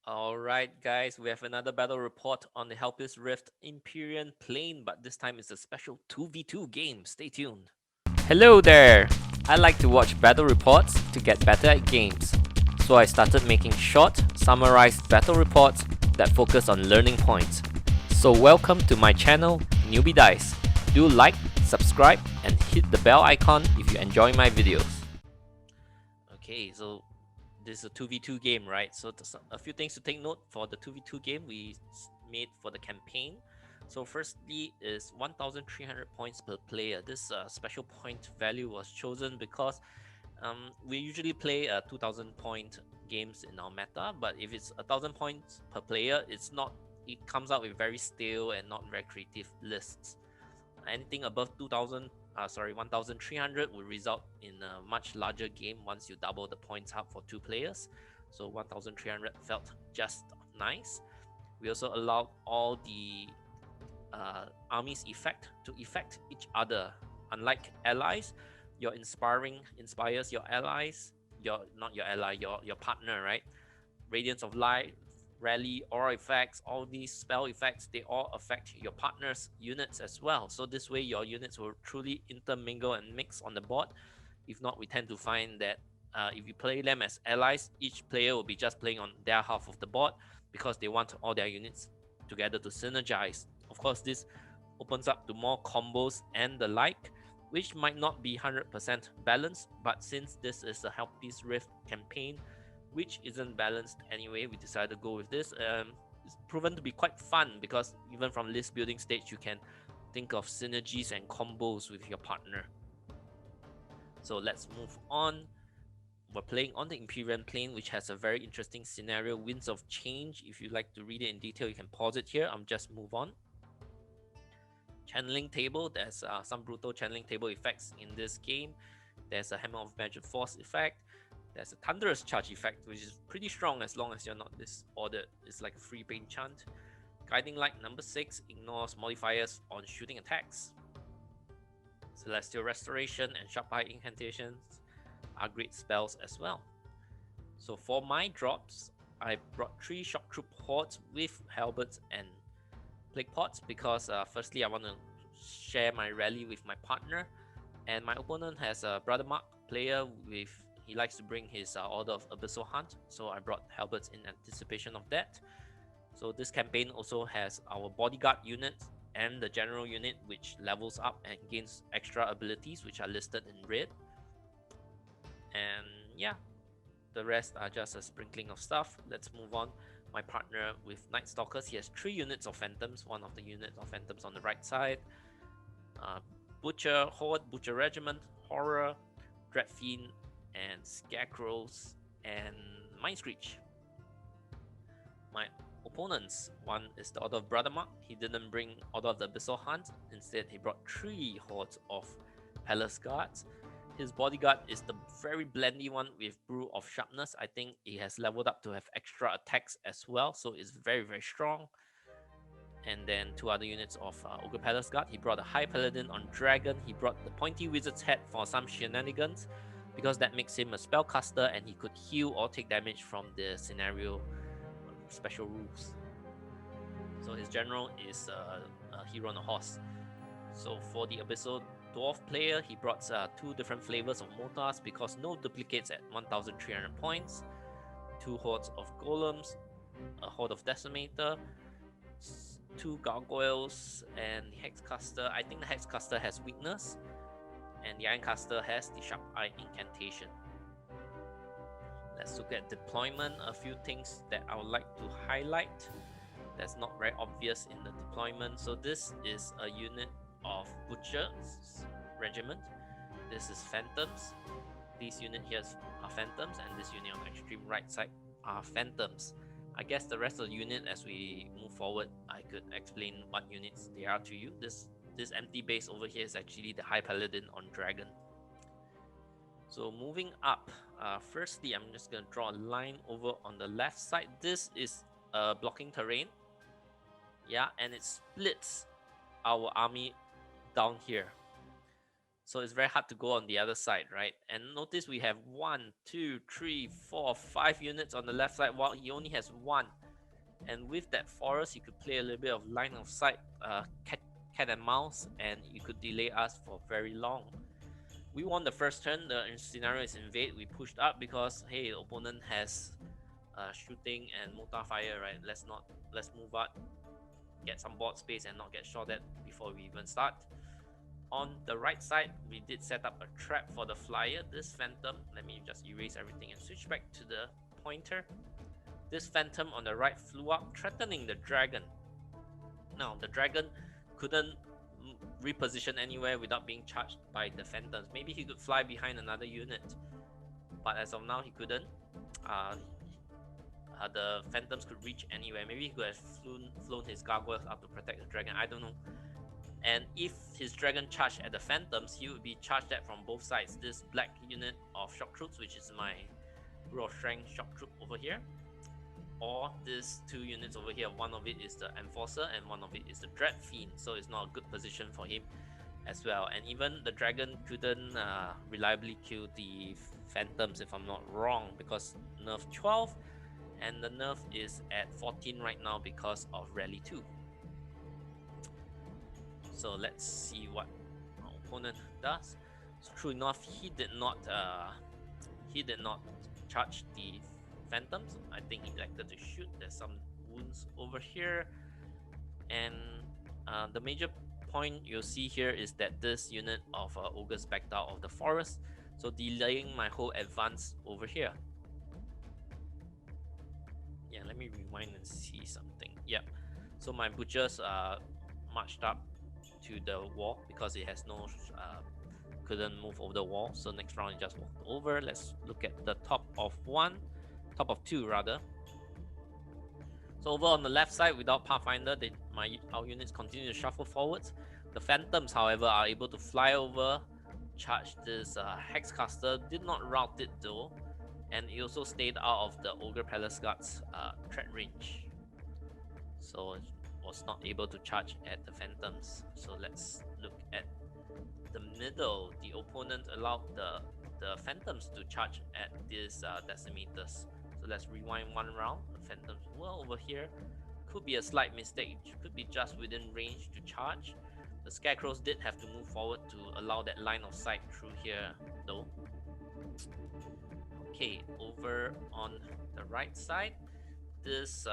Alright guys, we have another battle report on the Halpi's Rift Empyrean Plane, but this time it's a special 2v2 game. Stay tuned. Hello there! I like to watch battle reports to get better at games. So I started making short, summarized battle reports that focus on learning points. So welcome to my channel, Newbie Dice. Do like, subscribe, and hit the bell icon if you enjoy my videos. Okay, so this is a 2v2 game, right? So there's a few things to take note for the 2v2 game we made for the campaign. So firstly is 1,300 points per player. This special point value was chosen because we usually play 2,000 point games in our meta, but if it's 1,000 points per player, it comes out with very stale and not very creative lists. Anything above 1,300 will result in a much larger game once you double the points up for 2 players. So 1,300 felt just nice. We also allowed all the armies to affect each other. Unlike allies, your inspires your allies, your partner, right? Radiance of Light, Rally, Aura effects, all these spell effects, they all affect your partner's units as well. So this way your units will truly intermingle and mix on the board. If not, we tend to find that if you play them as allies, each player will be just playing on their half of the board because they want all their units together to synergize. Of course, this opens up to more combos and the like, which might not be 100% balanced, but since this is a Halpi's Rift campaign, which isn't balanced anyway, we decided to go with this. It's proven to be quite fun because even from list building stage, you can think of synergies and combos with your partner. So let's move on. We're playing on the Empyrean Plane, which has a very interesting scenario, Winds of Change. If you'd like to read it in detail, you can pause it here. I'm just move on. Channeling table, there's some brutal channeling table effects in this game. There's a Hammer of Magic Force effect. There's a Thunderous Charge effect, which is pretty strong as long as you're not disordered. It's like a free pain chant. Guiding Light number 6 ignores modifiers on shooting attacks. Celestial Restoration and Sharp Eye Incantations are great spells as well. So for my drops, I brought 3 Shock Troop Hordes with Halberds and Plague Pots because firstly I want to share my rally with my partner, and my opponent has a Brothermark player with he likes to bring his Order of Abyssal Hunt, so I brought Halberds in anticipation of that. So this campaign also has our bodyguard unit and the general unit, which levels up and gains extra abilities, which are listed in red. And yeah, the rest are just a sprinkling of stuff. Let's move on. My partner with Nightstalkers, he has 3 units of Phantoms, one of the units of Phantoms on the right side. Butcher Horde, Butcher Regiment, Horror, Dreadfiend, and Scarecrows, and Mind Screech. My opponents, one is the Order of Brothermark. He didn't bring Order of the Abyssal Hunt. Instead, he brought 3 hordes of Palace Guards. His bodyguard is the very blendy one with Brew of Sharpness. I think he has leveled up to have extra attacks as well, so it's very, very strong. And then 2 other units of Ogre Palace Guard. He brought a High Paladin on Dragon. He brought the Pointy Wizard's Head for some shenanigans, because that makes him a spellcaster and he could heal or take damage from the scenario special rules. So his general is a hero on a horse. So for the Abyssal Dwarf player, he brought 2 different flavors of mortars because no duplicates at 1,300 points, 2 hordes of golems, a horde of decimator, 2 gargoyles, and the hexcaster. I think the hexcaster has weakness, and the ironcaster has the sharp eye incantation. Let's look at deployment. A few things that I would like to highlight that's not very obvious in the deployment. So this is a unit of Butcher's Regiment. This is Phantoms. This unit here are Phantoms, and this unit on the extreme right side are Phantoms. I guess the rest of the unit, as we move forward, I could explain what units they are to you. This empty base over here is actually the High Paladin on Dragon. So moving up, firstly, I'm just going to draw a line over on the left side. This is blocking terrain. Yeah, and it splits our army down here. So it's very hard to go on the other side, right? And notice we have 1, 2, 3, 4, 5 units on the left side while he only has 1. And with that forest, you could play a little bit of line of sight, cat and mouse, and you could delay us for very long. We won the first turn. The scenario is invade. We pushed up because hey, the opponent has shooting and mortar fire, right? Let's move up, get some board space, and not get shot at before we even start. On the right side, we did set up a trap for the flyer. This phantom, let me just erase everything and switch back to the pointer. This phantom on the right flew up, threatening the dragon. Now, the dragon couldn't reposition anywhere without being charged by the phantoms. Maybe he could fly behind another unit, but as of now, he couldn't. The phantoms could reach anywhere. Maybe he could have flown his gargoyles up to protect the dragon. I don't know. And if his dragon charged at the phantoms, he would be charged at from both sides. This black unit of shock troops, which is my Brew of Strength shock troop over here, or these 2 units over here. One of it is the Enforcer and one of it is the Dread Fiend, so it's not a good position for him as well. And even the dragon couldn't reliably kill the phantoms, if I'm not wrong, because nerf 12 and the nerf is at 14 right now because of Rally 2. So let's see what our opponent does. So true enough, he did not charge the phantoms. I think he elected to shoot. There's some wounds over here, and the major point you'll see here is that this unit of ogres backed out of the forest, so delaying my whole advance over here. Yeah, let me rewind and see something. Yep, so my butchers marched up to the wall because it has no couldn't move over the wall. So next round, it just walked over. Let's look at the top of 2 rather. So over on the left side, without Pathfinder, our units continue to shuffle forwards. The phantoms, however, are able to fly over, charge this Hexcaster. Did not route it though, and it also stayed out of the Ogre Palace Guard's threat range. So it was not able to charge at the phantoms. So let's look at the middle. The opponent allowed the phantoms to charge at these decimators. So let's rewind 1 round. The phantoms were over here. Could be a slight mistake. It could be just within range to charge. The scarecrows did have to move forward to allow that line of sight through here though. Okay, over on the right side, this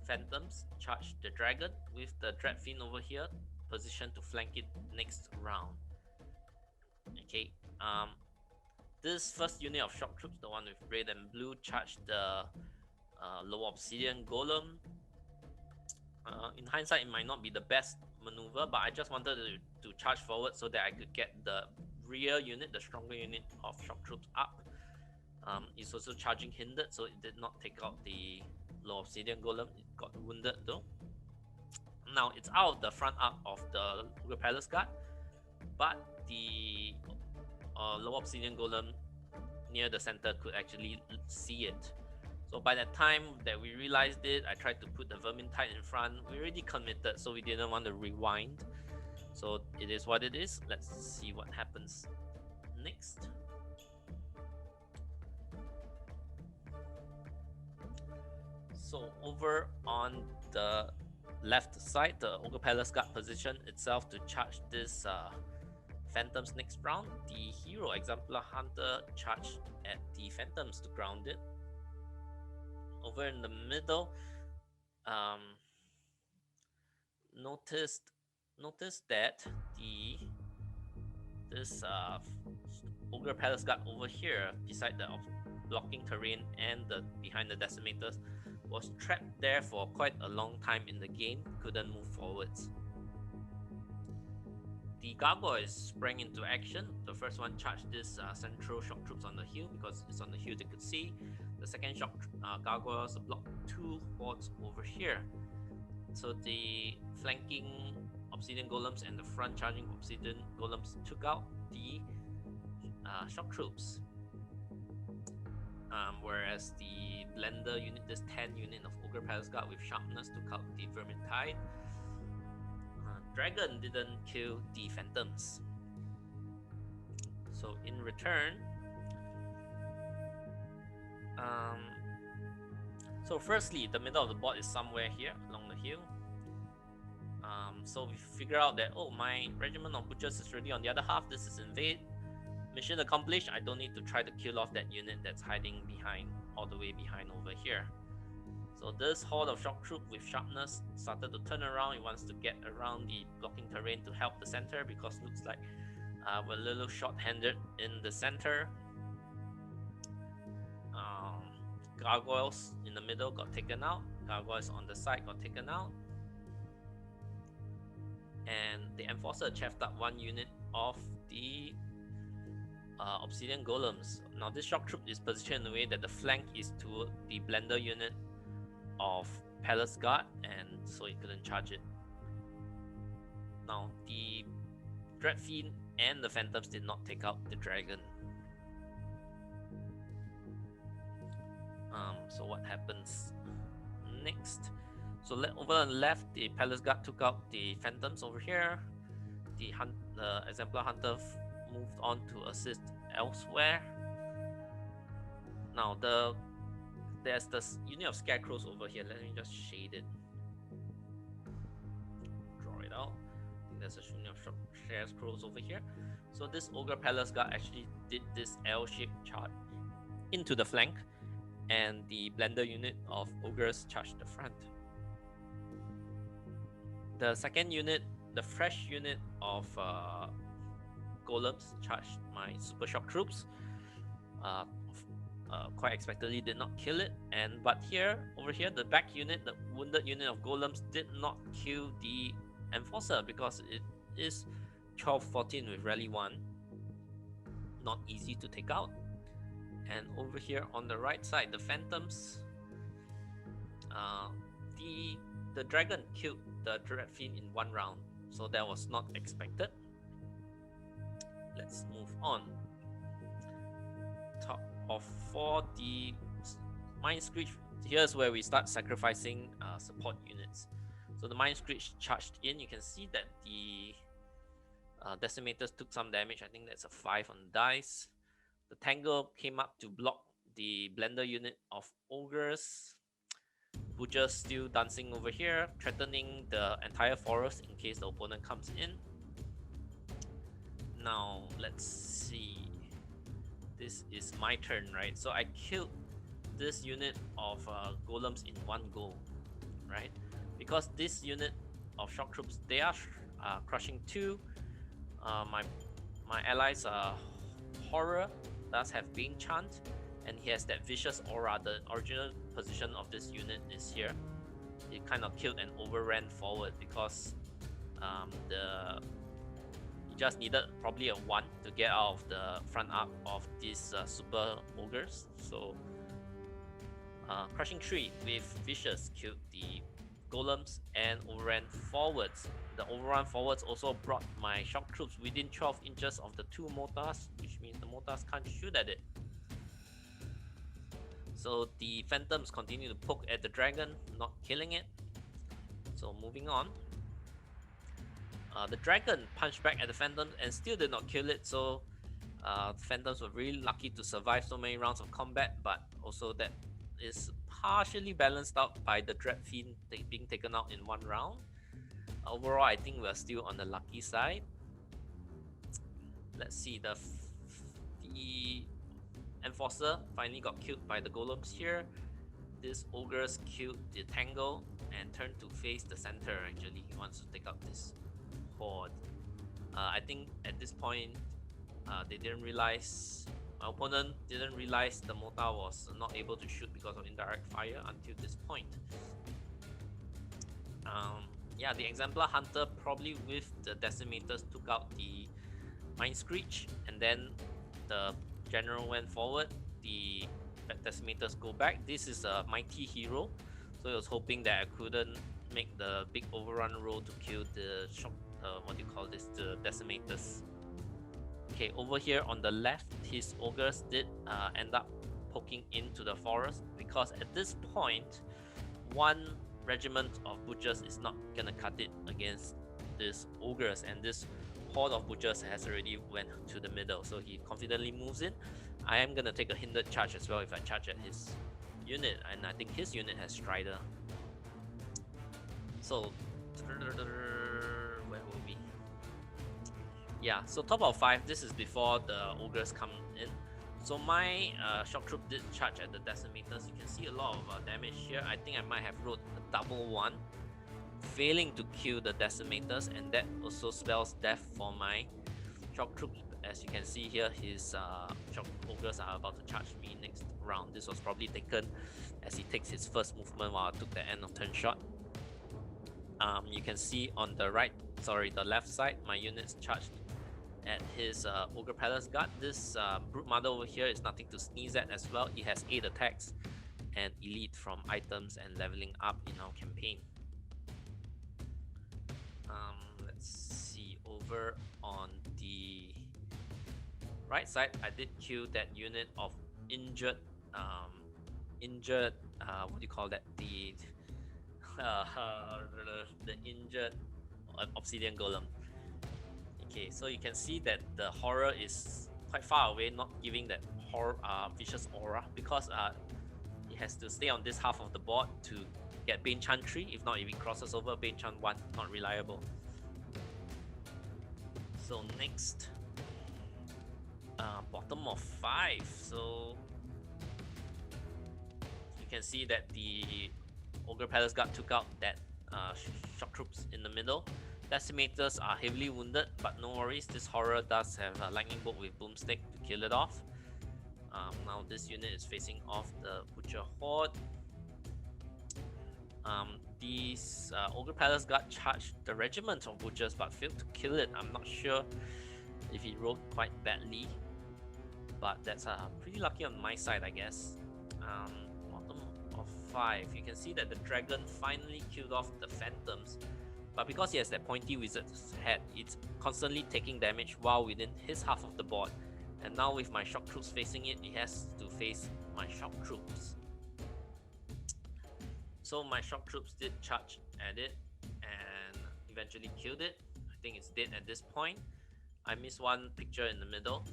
phantoms charge the dragon with the Dread Fiend over here, positioned to flank it next round. Okay, this first unit of shock troops, the one with red and blue, charged the low obsidian golem. In hindsight, it might not be the best maneuver, but I just wanted to charge forward so that I could get the rear unit, the stronger unit of shock troops up. It's also charging hindered, so it did not take out the low obsidian golem. It got wounded though. Now it's out of the front arc of the Ogre Palace Guard, but the low obsidian golem near the center could actually see it. So by the time that we realized it, I tried to put the Vermintide in front. We already committed, so we didn't want to rewind. So it is what it is. Let's see what happens next. So over on the left side, the Ogre Palace Guard position itself to charge this Phantoms next round. The Hero Exemplar Hunter charged at the Phantoms to ground it. Over in the middle, notice that this Ogre Palace Guard over here, beside the blocking terrain and behind the Decimators, was trapped there for quite a long time in the game, couldn't move forwards. The gargoyles sprang into action. The first one charged this central shock troops on the hill because it's on the hill they could see. The second shock gargoyles blocked 2 hordes over here. So the flanking obsidian golems and the front charging obsidian golems took out the shock troops. Whereas the blender unit, this 10 unit of Ogre Palace Guard with sharpness, took out the Vermintide. Dragon didn't kill the Phantoms. So in return, so firstly, the middle of the board is somewhere here along the hill. So we figure out that, oh, my regiment of butchers is already on the other half. This is invade. Mission accomplished. I don't need to try to kill off that unit that's hiding behind, all the way behind over here. So this horde of shock troop with sharpness started to turn around. It wants to get around the blocking terrain to help the center, because looks like we're a little short-handed in the center. Gargoyles in the middle got taken out. Gargoyles on the side got taken out. And the Enforcer chafed up one unit of the Obsidian Golems. Now this shock troop is positioned in a way that the flank is to the Blender unit of Palace Guard, and so he couldn't charge it. Now the Dreadfiend and the Phantoms did not take out the Dragon. So what happens next? So over on the left, the Palace Guard took out the Phantoms over here. The Exemplar Hunter moved on to assist elsewhere. Now there's this unit of Scarecrows over here. Let me just shade it. Draw it out. I think there's a unit of Scarecrows over here. So this Ogre Palace Guard actually did this L-shaped charge into the flank, and the Blender unit of Ogres charged the front. The second unit, the fresh unit of Golems, charged my Super Shock troops. Quite expectedly did not kill it, but over here, the back unit, the wounded unit of Golems, did not kill the Enforcer because it is 12-14 with Rally 1. Not easy to take out. And over here on the right side, the Phantoms, the Dragon killed the Dreadfiend in one round, so that was not expected. Let's move on. Top of 4, the Mind Screech. Here's where we start sacrificing support units. So the Mind Screech charged in. You can see that the Decimators took some damage. I think that's a 5 on the dice. The Tangle came up to block the Blender unit of Ogres. Butchers still dancing over here, threatening the entire forest in case the opponent comes in. Now, let's see. This is my turn, right? So I killed this unit of Golems in one go, right? Because this unit of shock troops, they are crushing 2. My allies are Horror, does have Being Chant, and he has that Vicious Aura. The original position of this unit is here. It kind of killed and overran forward because he just needed probably a 1 to get out of the front arc of these Super Ogres. So Crushing 3 with Vicious killed the Golems and overran forwards. The overrun forwards also brought my shock troops within 12 inches of the 2 mortars, which means the mortars can't shoot at it. So the Phantoms continue to poke at the Dragon, not killing it. So moving on. The Dragon punched back at the Phantoms and still did not kill it, so the Phantoms were really lucky to survive so many rounds of combat, but also that is partially balanced out by the Dreadfiend being taken out in one round. Overall, I think we're still on the lucky side. Let's see, the Enforcer finally got killed by the Golems here. This Ogres killed the Tangle and turned to face the center. Actually, he wants to take out this horde. I think at this point, they didn't realize, my opponent didn't realize the mortar was not able to shoot because of indirect fire until this point. Yeah, the Exemplar Hunter, probably with the Decimators, took out the Mind Screech, and then the General went forward. The Decimators go back. This is a mighty hero, so I was hoping that I couldn't make the big overrun roll to kill the the Decimators. Okay, over here on the left, his Ogres did end up poking into the forest, because at this point, one regiment of Butchers is not gonna cut it against this Ogres, and this horde of butchers has already went to the middle, so he confidently moves in. I am gonna take a hindered charge as well if I charge at his unit, and I think his unit has Strider. So where will we? Yeah, so top of 5, this is before the ogres come in. So my shock troop did charge at the decimators. You can see a lot of damage here. I think I might have rolled a double 1, failing to kill the decimators, and that also spells death for my shock troop. As you can see here, his shock ogres are about to charge me next round. This was probably taken as he takes his first movement while I took the end of turn shot. You can see on the the left side, my units charged at his Ogre Palace Guard. This Brute Mother over here is nothing to sneeze at as well. It has 8 attacks and elite from items and leveling up in our campaign. Let's see, over on the right side, I did kill that unit of injured, what do you call that? The injured obsidian golem. Okay, so you can see that the horror is quite far away, not giving that vicious aura, because it has to stay on this half of the board to get Bane Chantry. If not, if it crosses over Bane Chant 1, not reliable. So next, bottom of 5. So you can see that the Ogre Palace Guard took out that shock troops in the middle. Decimators are heavily wounded, but no worries, this horror does have a lightning bolt with boomstick to kill it off. Now this unit is facing off the Butcher Horde. These Ogre Palace Guard charged the regiment of butchers but failed to kill it. I'm not sure if he rolled quite badly, but that's pretty lucky on my side, I guess. Bottom of 5, you can see that the dragon finally killed off the phantoms, but because he has that pointy wizard's head, it's constantly taking damage while within his half of the board. And now with my shock troops facing it, he has to face my shock troops. So my shock troops did charge at it and eventually killed it. I think it's dead at this point. I missed one picture in the middle.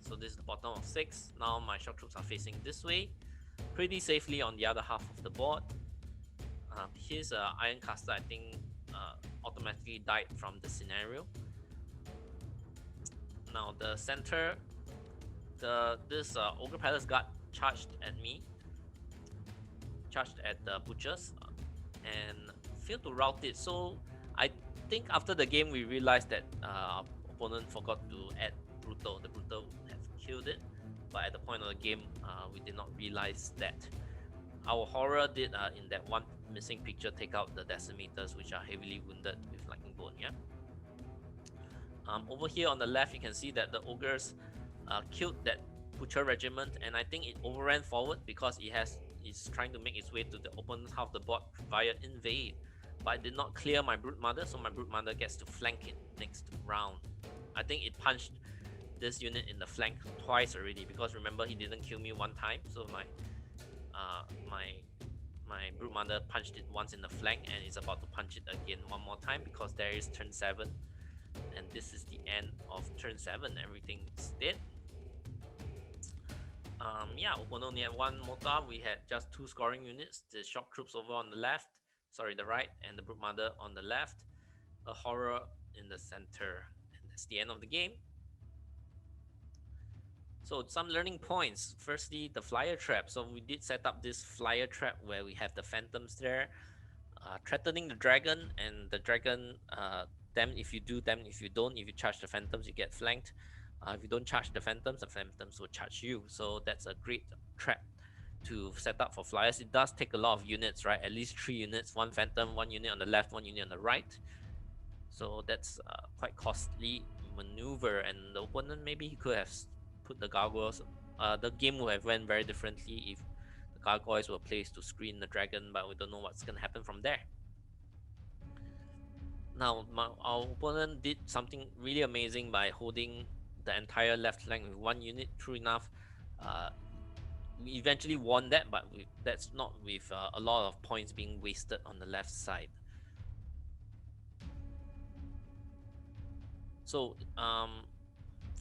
So this is the bottom of 6. Now my shock troops are facing this way, pretty safely on the other half of the board. His Ironcaster, I think, automatically died from the scenario. Now the center, this Ogre Palace Guard charged at me, charged at the butchers, and failed to rout it. So I think after the game we realized that our opponent forgot to add Brutal. The Brutal would have killed it, but at the point of the game we did not realize that. Our horror did, in that one missing picture, take out the decimators, which are heavily wounded with lightning bolt. Yeah. Over here on the left, you can see that the ogres killed that butcher regiment, and I think it overran forward because it's trying to make its way to the opponent's half of the board via invade, but it did not clear my Brute Mother, so my Brute Mother gets to flank it next round. I think it punched this unit in the flank twice already, because remember, he didn't kill me one time, so my Brute Mother punched it once in the flank, and it's about to punch it again one more time because there is turn 7, and this is the end of turn 7. Everything is dead. Yeah, opponent only had 1 mortar. We had just 2 scoring units. The shock troops over on the left, sorry, the right, and the Brute Mother on the left. A horror in the center, and that's the end of the game. So some learning points. Firstly, the flyer trap. So we did set up this flyer trap where we have the phantoms there, threatening the dragon, and the dragon, damn if you do, damn if you don't. If you charge the phantoms, you get flanked. If you don't charge the phantoms will charge you. So that's a great trap to set up for flyers. It does take a lot of units, right? At least 3 units, 1 phantom, 1 unit on the left, 1 unit on the right. So that's quite costly maneuver, and the opponent, maybe he could have put the gargoyles. The game would have went very differently if the gargoyles were placed to screen the dragon, but we don't know what's going to happen from there. Now our opponent did something really amazing by holding the entire left flank with 1 unit. True enough, we eventually won that, but that's not with a lot of points being wasted on the left side. So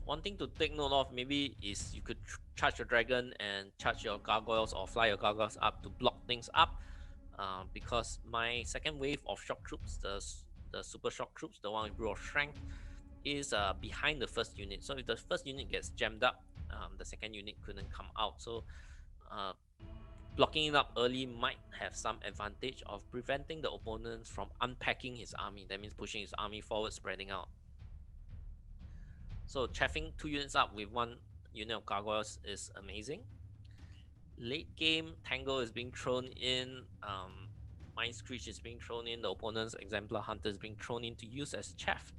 one thing to take note of maybe is you could charge your dragon and charge your gargoyles or fly your gargoyles up to block things up. Because my second wave of shock troops, the super shock troops, the one with brew of strength, is behind the first unit. So if the first unit gets jammed up, the second unit couldn't come out. So uh, blocking it up early might have some advantage of preventing the opponent from unpacking his army. That means pushing his army forward, spreading out. So chaffing 2 units up with 1 unit of gargoyles is amazing. Late game, Tangle is being thrown in, Mind Screech is being thrown in, the opponent's Exemplar Hunter is being thrown in to use as chaff.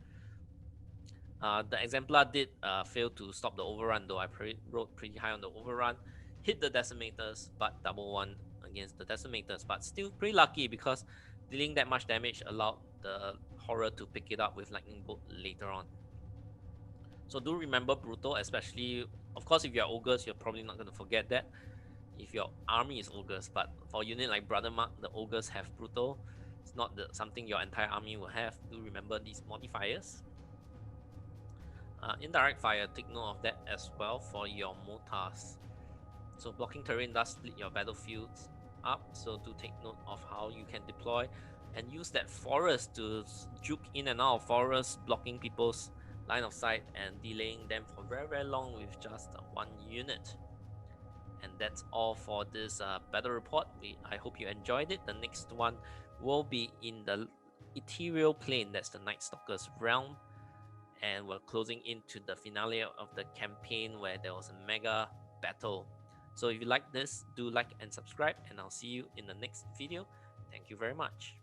The Exemplar did fail to stop the overrun, though I rode pretty high on the overrun. Hit the Decimators, but double one against the Decimators. But still pretty lucky because dealing that much damage allowed the Horror to pick it up with Lightning Bolt later on. So do remember Brutal, especially, of course, if you're Ogres, you're probably not going to forget that. If your army is Ogres, but for a unit like Brothermark, the Ogres have Brutal. It's not something your entire army will have. Do remember these modifiers. Indirect fire, take note of that as well for your mortars. So blocking terrain does split your battlefields up, so do take note of how you can deploy and use that forest to juke in and out of forest, blocking people's line of sight and delaying them for very long with just 1 unit. And that's all for this battle report. I hope you enjoyed it. The next one will be in the ethereal plane, that's the Nightstalkers realm, and we're closing into the finale of the campaign where there was a mega battle. So if you like this, do like and subscribe, and I'll see you in the next video. Thank you very much.